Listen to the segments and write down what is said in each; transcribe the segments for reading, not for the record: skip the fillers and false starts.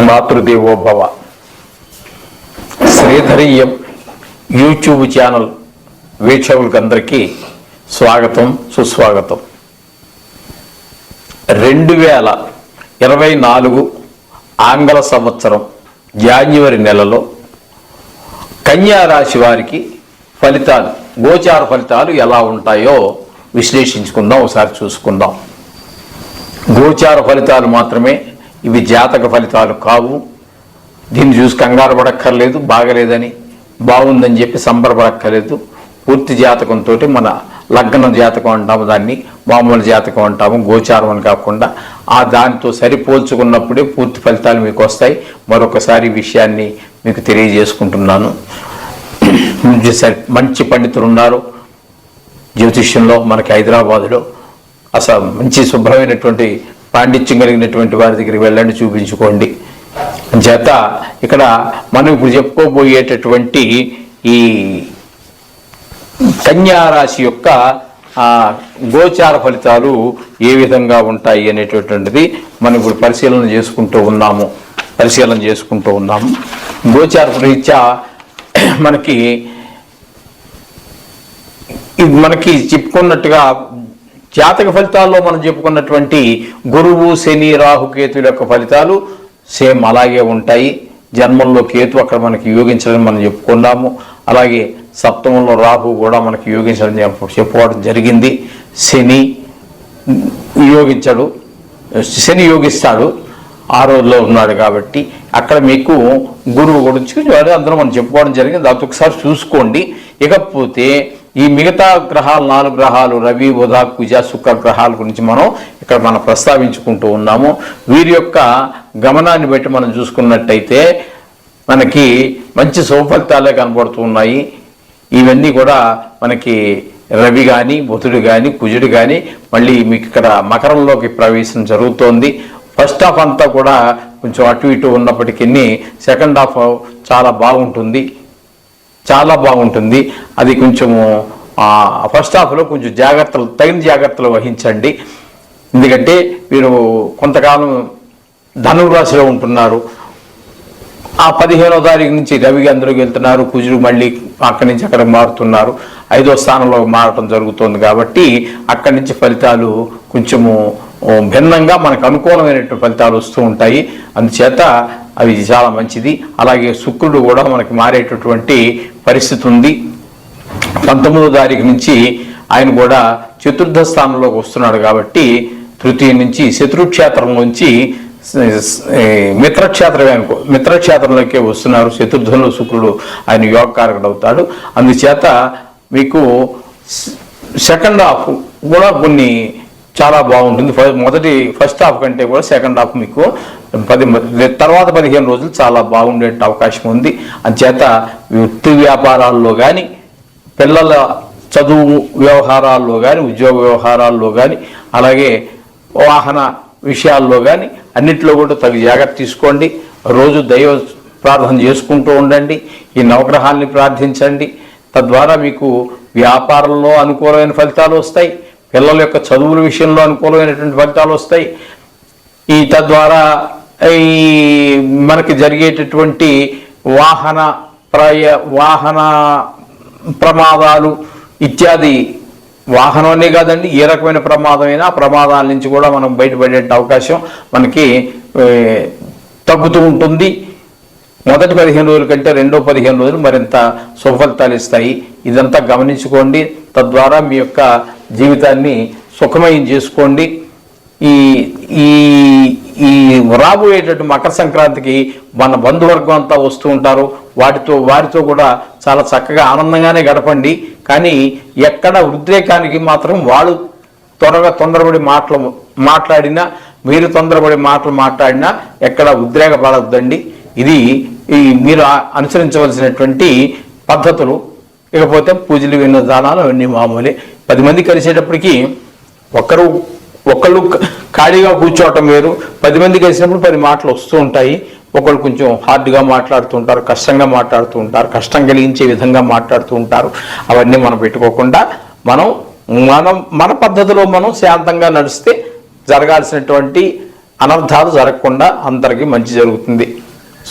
Matrudevobhava శ్రీధరీయం YouTube channel వీక్షకులకందరికీ స్వాగతం సుస్వాగతం. 2024 ఆంగ్ల సంవత్సరం జాన్యువరి నెలలో కన్యా రాశి వారికి ఫలితాలు, గోచార ఫలితాలు ఎలా ఉంటాయో విశ్లేషించుకుందాం, ఒకసారి చూసుకుందాం. గోచార ఫలితాలు మాత్రమే, ఇవి జాతక ఫలితాలు కావు. దీన్ని చూసి కంగారు పడక్కర్లేదు, బాగలేదని బాగుందని చెప్పి సంబరపడక్కర్లేదు. పూర్తి జాతకంతో, మన లగ్న జాతకం అంటాము, దాన్ని మామూలు జాతకం అంటాము, గోచారం అని కాకుండా ఆ దానితో సరిపోల్చుకున్నప్పుడే పూర్తి ఫలితాలు మీకు వస్తాయి. మరొకసారి విషయాన్ని మీకు తెలియజేసుకుంటున్నాను. మంచి పండితులు ఉన్నారు జ్యోతిష్యంలో మనకి హైదరాబాదులో. అసలు మంచి శుభ్రమైనటువంటి పాండిత్యం కలిగినటువంటి వారి దగ్గరికి వెళ్ళండి, చూపించుకోండి. చేత ఇక్కడ మనం ఇప్పుడు చెప్పుకోబోయేటటువంటి ఈ కన్యా రాశి యొక్క గోచార ఫలితాలు ఏ విధంగా ఉంటాయి అనేటటువంటిది మనం ఇప్పుడు పరిశీలన చేసుకుంటూ ఉన్నాము. గోచార రీత్యా మనకి చెప్పుకున్నట్టుగా జాతక ఫలితాల్లో మనం చెప్పుకున్నటువంటి గురువు, శని, రాహుకేతుల యొక్క ఫలితాలు సేమ్ అలాగే ఉంటాయి. జన్మంలో కేతు అక్కడ మనకి యోగించడం మనం చెప్పుకున్నాము. అలాగే సప్తమంలో రాహు కూడా మనకి యోగించడం చెప్పుకోవడం జరిగింది. శని యోగిస్తాడు, 6 ఉన్నాడు కాబట్టి అక్కడ మీకు గురువు గురించి అందరూ మనం చెప్పుకోవడం జరిగింది. అది ఒకసారి చూసుకోండి. ఇకపోతే ఈ మిగతా గ్రహాలు, 4 గ్రహాలు, రవి, బుధ, కుజ, శుక్ర గ్రహాల గురించి మనం ప్రస్తావించుకుంటూ ఉన్నాము. వీరి యొక్క గమనాన్ని బట్టి మనం చూసుకున్నట్టయితే మనకి మంచి శుభఫలితాలే కనబడుతూ ఉన్నాయి. ఇవన్నీ కూడా మనకి రవి కానీ, బుధుడు కానీ, కుజుడు కానీ మళ్ళీ మీకు ఇక్కడ మకరంలోకి ప్రవేశం జరుగుతోంది. ఫస్ట్ హాఫ్ అంతా కూడా కొంచెం అటు ఇటు ఉన్నప్పటికీ సెకండ్ హాఫ్ చాలా బాగుంటుంది. అది కొంచెము ఫస్ట్ హాఫ్లో కొంచెం తగిన జాగ్రత్తలు వహించండి. ఎందుకంటే మీరు కొంతకాలం ధనురాశిలో ఉంటున్నారు. ఆ 15వ తారీఖు నుంచి రవికి అందరికి వెళ్తున్నారు, కుజుడు మళ్ళీ అక్కడి నుంచి అక్కడ మారుతున్నారు, 5వ స్థానంలో మారటం జరుగుతుంది. కాబట్టి అక్కడి నుంచి ఫలితాలు కొంచెము భిన్నంగా మనకు అనుకూలమైనటువంటి ఫలితాలు వస్తూ ఉంటాయి. అందుచేత అవి చాలా మంచిది. అలాగే శుక్రుడు కూడా మనకి మారేటటువంటి పరిస్థితి ఉంది. 19వ తారీఖు నుంచి ఆయన కూడా చతుర్థ స్థానంలోకి వస్తున్నాడు. కాబట్టి తృతీయ నుంచి శత్రుక్షేత్రం నుంచి మిత్రక్షేత్రంలోకి వస్తున్నారు. చతుర్థంలో శుక్రుడు ఆయన యోగకారకుడు అవుతాడు. అందుచేత మీకు సెకండ్ హాఫ్ కూడా కొన్ని చాలా బాగుంటుంది. ఫస్ట్ హాఫ్ కంటే కూడా సెకండ్ హాఫ్ మీకు తర్వాత 15 రోజులు చాలా బాగుండే అవకాశం ఉంది. అందుచేత వృత్తి వ్యాపారాల్లో కానీ, పిల్లల చదువు వ్యవహారాల్లో కానీ, ఉద్యోగ వ్యవహారాల్లో కానీ, అలాగే వాహన విషయాల్లో కానీ అన్నింటిలో కూడా తగు జాగ్రత్త తీసుకోండి. రోజు దైవ ప్రార్థన చేసుకుంటూ ఉండండి. ఈ నవగ్రహాల్ని ప్రార్థించండి. తద్వారా మీకు వ్యాపారంలో అనుకూలమైన ఫలితాలు వస్తాయి. పిల్లల యొక్క చదువుల విషయంలో అనుకూలమైనటువంటి ఫలితాలు వస్తాయి. తద్వారా మనకి జరిగేటటువంటి వాహన ప్రమాదాలు ఇత్యాది, వాహనమే కాదండి, ఏ రకమైన ప్రమాదమైనా ఆ ప్రమాదాల నుంచి కూడా మనం బయటపడే అవకాశం మనకి తగ్గుతూ ఉంటుంది. మొదటి 15 రోజుల కంటే రెండో 15 రోజులు మరింత శుభఫలితాలు ఇస్తాయి. ఇదంతా గమనించుకోండి. తద్వారా మీ యొక్క జీవితాన్ని సుఖమయం చేసుకోండి. ఈ రాబోయేటట్టు మకర సంక్రాంతికి మన బంధువర్గం అంతా వస్తూ ఉంటారు. వారితో కూడా చాలా చక్కగా ఆనందంగానే గడపండి. కానీ ఎక్కడ ఉద్రేకానికి మాత్రం వాళ్ళు తొందరపడి మాట్లాడినా, మీరు తొందరపడి మాట్లాడినా ఎక్కడ ఉద్రేకపడద్దండి. ఇది మీరు అనుసరించవలసినటువంటి పద్ధతులు. ఇకపోతే పూజలు, వినోదానాలు అవన్నీ మామూలే. 10 మంది కలిసేటప్పటికి ఒకళ్ళు ఖాళీగా కూర్చోవటం వేరు, 10 మంది కలిసినప్పుడు 10 మాటలు వస్తూ ఉంటాయి. ఒకళ్ళు కొంచెం హార్డ్గా మాట్లాడుతూ ఉంటారు, కష్టంగా మాట్లాడుతూ ఉంటారు, కష్టం కలిగించే విధంగా మాట్లాడుతూ ఉంటారు. అవన్నీ మనం పెట్టుకోకుండా మన పద్ధతిలో మనం శాంతంగా నడిస్తే జరగాల్సినటువంటి అనర్థాలు జరగకుండా అందరికీ మంచి జరుగుతుంది.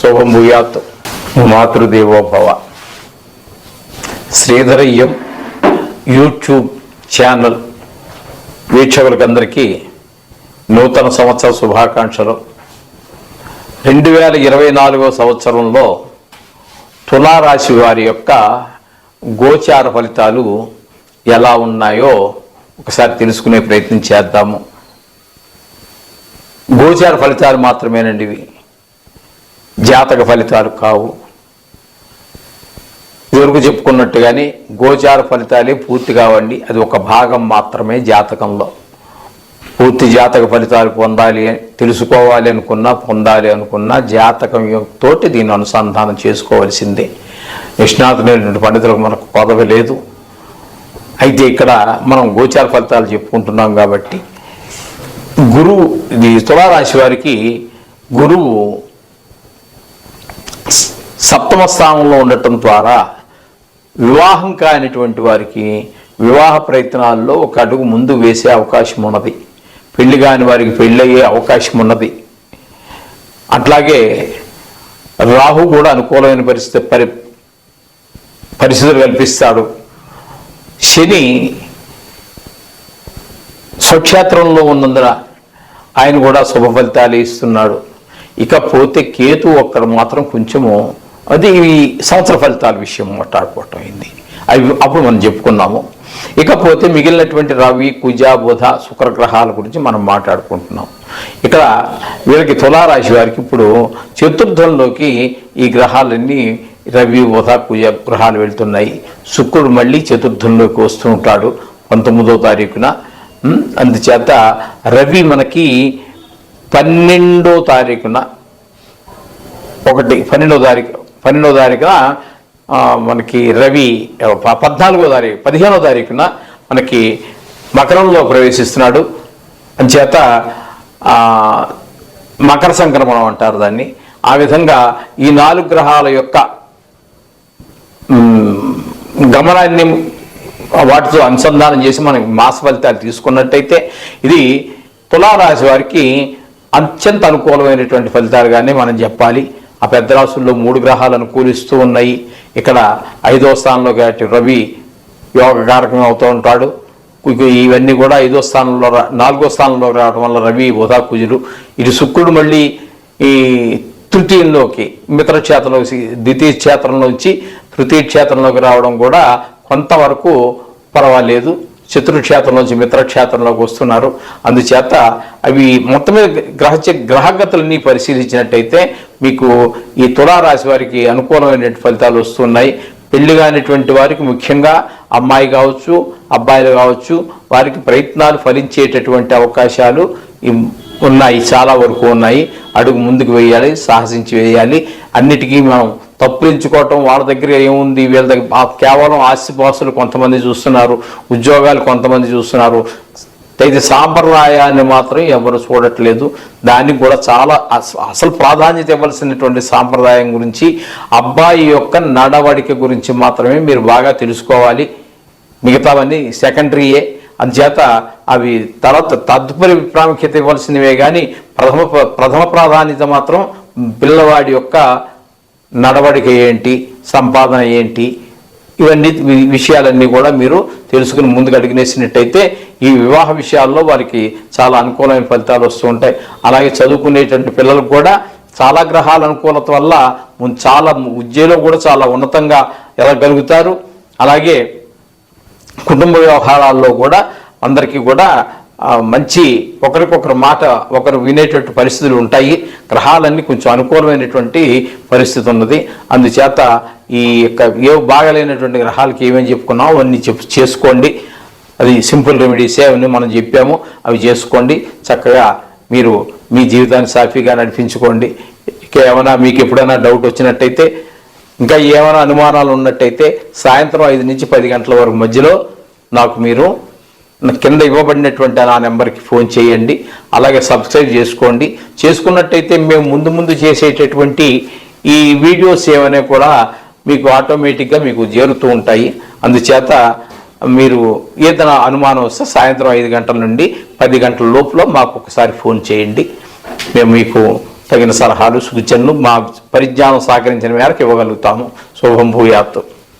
శుభం భూయాత్. మాతృదేవోభవ. శ్రీధరయ్యం యూట్యూబ్ ఛానల్ వీక్షకులకందరికీ నూతన సంవత్సర శుభాకాంక్షలు. 2024 సంవత్సరంలో తులారాశి వారి యొక్క గోచార ఫలితాలు ఎలా ఉన్నాయో ఒకసారి తెలుసుకునే ప్రయత్నం చేద్దాము. గోచార ఫలితాలు మాత్రమేనండి ఇవి, జాతక ఫలితాలు కావు. ఇదివరకు చెప్పుకున్నట్టుగానే గోచార ఫలితాలే పూర్తి కావండి, అది ఒక భాగం మాత్రమే జాతకంలో. పూర్తి జాతక ఫలితాలు పొందాలి, తెలుసుకోవాలి అనుకున్నా, పొందాలి అనుకున్నా జాతకం తోటి దీన్ని అనుసంధానం చేసుకోవాల్సిందే. నిష్ణాతులైనటువంటి పండితులకు మనకు కొదవ లేదు. అయితే ఇక్కడ మనం గోచార ఫలితాలు చెప్పుకుంటున్నాం కాబట్టి గురువు, ఇది తులారాశి వారికి గురువు సప్తమ స్థానంలో ఉండటం ద్వారా వివాహం కానిటువంటి వారికి వివాహ ప్రయత్నాల్లో ఒక అడుగు ముందు వేసే అవకాశం ఉన్నది. పెళ్లి కాని వారికి పెళ్ళయ్యే అవకాశం ఉన్నది. అట్లాగే రాహు కూడా అనుకూలమైన పరిస్థితులు కల్పిస్తాడు. శని స్వక్షేత్రంలో ఉన్నందున ఆయన కూడా శుభ ఫలితాలు ఇస్తున్నాడు. ఇకపోతే కేతు ఒక్కడ మాత్రం కొంచెము, అది ఈ సంవత్సర ఫలితాల విషయం మాట్లాడుకోవటం అయింది, అవి అప్పుడు మనం చెప్పుకున్నాము. ఇకపోతే మిగిలినటువంటి రవి, కుజ, బుధ, శుక్రగ్రహాల గురించి మనం మాట్లాడుకుంటున్నాం. ఇక్కడ వీళ్ళకి తులారాశి వారికి ఇప్పుడు చతుర్థంలోకి ఈ గ్రహాలన్నీ రవి, బుధ, కుజ గ్రహాలు వెళ్తున్నాయి. శుక్రుడు మళ్ళీ చతుర్థంలోకి వస్తూ ఉంటాడు 19వ తారీఖున. అందుచేత రవి మనకి 12వ తారీఖున 12వ తారీఖున మనకి రవి 15వ తారీఖున మనకి మకరంలో ప్రవేశిస్తున్నాడు. అంచేత మకర సంక్రమణం అంటారు దాన్ని. ఆ విధంగా ఈ 4 గ్రహాల యొక్క గమనాన్ని వాటితో అనుసంధానం చేసి మనం మాస ఫలితాలు తీసుకున్నట్టయితే ఇది తులారాశి వారికి అత్యంత అనుకూలమైనటువంటి ఫలితాలుగానే మనం చెప్పాలి. ఆ పెద్ద రాశుల్లో 3 గ్రహాలు అనుకూలిస్తూ ఉన్నాయి. ఇక్కడ 5వ స్థానంలో కాబట్టి రవి యోగకారకం అవుతూ ఉంటాడు. ఇవన్నీ కూడా 5వ స్థానంలో 4వ స్థానంలో రావడం వల్ల రవి, బుధ, కుజుడు. ఇది శుక్రుడు మళ్ళీ ఈ తృతీయంలోకి మిత్రక్షేత్రంలోకి, ద్వితీయ క్షేత్రంలోంచి తృతీయ క్షేత్రంలోకి రావడం కూడా కొంతవరకు పర్వాలేదు. చతుర్క్షేత్రంలోంచి మిత్రక్షేత్రంలోకి వస్తున్నారు. అందుచేత అవి మొత్తం మీద గ్రహగతులన్నీ పరిశీలించినట్టయితే మీకు ఈ తులారాశి వారికి అనుకూలమైన ఫలితాలు వస్తున్నాయి. పెళ్లి కానిటువంటి వారికి ముఖ్యంగా అమ్మాయి కావచ్చు, అబ్బాయిలు కావచ్చు, వారికి ప్రయత్నాలు ఫలించేటటువంటి అవకాశాలు ఉన్నాయి, చాలా వరకు ఉన్నాయి. అడుగు ముందుకు వేయాలి, సాహసించి వేయాలి. అన్నిటికీ మనం తప్పులించుకోవటం, వాళ్ళ దగ్గర ఏముంది, వీళ్ళ దగ్గర కేవలం ఆస్తిపాస్తులు కొంతమంది చూస్తున్నారు, ఉద్యోగాలు కొంతమంది చూస్తున్నారు. అయితే సాంప్రదాయాన్ని మాత్రం ఎవరు చూడట్లేదు. దానికి కూడా చాలా అసలు ప్రాధాన్యత ఇవ్వాల్సినటువంటి సాంప్రదాయం గురించి, అబ్బాయి యొక్క నడవడిక గురించి మాత్రమే మీరు బాగా తెలుసుకోవాలి. మిగతావన్నీ సెకండరీయే. అందుచేత అవి తర్వాత తదుపరి ప్రాముఖ్యత ఇవ్వాల్సినవే కానీ ప్రథమ ప్రాధాన్యత మాత్రం పిల్లవాడి యొక్క నడవడిక ఏంటి, సంపాదన ఏంటి, ఇవన్నీ విషయాలన్నీ కూడా మీరు తెలుసుకుని ముందుకు అడిగినేసినట్టయితే ఈ వివాహ విషయాల్లో వారికి చాలా అనుకూలమైన ఫలితాలు వస్తూ ఉంటాయి. అలాగే చదువుకునేటువంటి పిల్లలకు కూడా చాలా గ్రహాల అనుకూలత వల్ల చాలా విద్యలో కూడా చాలా ఉన్నతంగా ఎదగలుగుతారు. అలాగే కుటుంబ వ్యవహారాల్లో కూడా అందరికీ కూడా మంచి ఒకరికొకరు మాట ఒకరు వినేటట్టు పరిస్థితులు ఉంటాయి. గ్రహాలన్నీ కొంచెం అనుకూలమైనటువంటి పరిస్థితి ఉన్నది. అందుచేత ఈ యొక్క బాగాలేనటువంటి గ్రహాలకి ఏమేమి చెప్పుకున్నామో అవన్నీ చేసుకోండి. అది సింపుల్ రెమెడీసే, అవన్నీ మనం చెప్పాము, అవి చేసుకోండి. చక్కగా మీరు మీ జీవితాన్ని సాఫీగా నడిపించుకోండి. ఇక ఏమైనా మీకు ఎప్పుడైనా డౌట్ వచ్చినట్టయితే, ఇంకా ఏమైనా అనుమానాలు ఉన్నట్టయితే సాయంత్రం 5 నుంచి 10 గంటల వరకు మధ్యలో నాకు మీరు కింద ఇవ్వబడినటువంటి నా నెంబర్కి ఫోన్ చేయండి. అలాగే సబ్స్క్రైబ్ చేసుకోండి. చేసుకున్నట్టయితే మేము ముందు చేసేటటువంటి ఈ వీడియోస్ ఏమైనా కూడా మీకు ఆటోమేటిక్గా మీకు చేరుతూ ఉంటాయి. అందుచేత మీరు ఏదైనా అనుమానం వస్తే సాయంత్రం 5 గంటల నుండి 10 గంటల లోపల మాకు ఒకసారి ఫోన్ చేయండి. మేము మీకు తగిన సలహాలు సూచనలు మా పరిజ్ఞానం సహకరించిన మేరకు ఇవ్వగలుగుతాము. శుభం భూయాత్.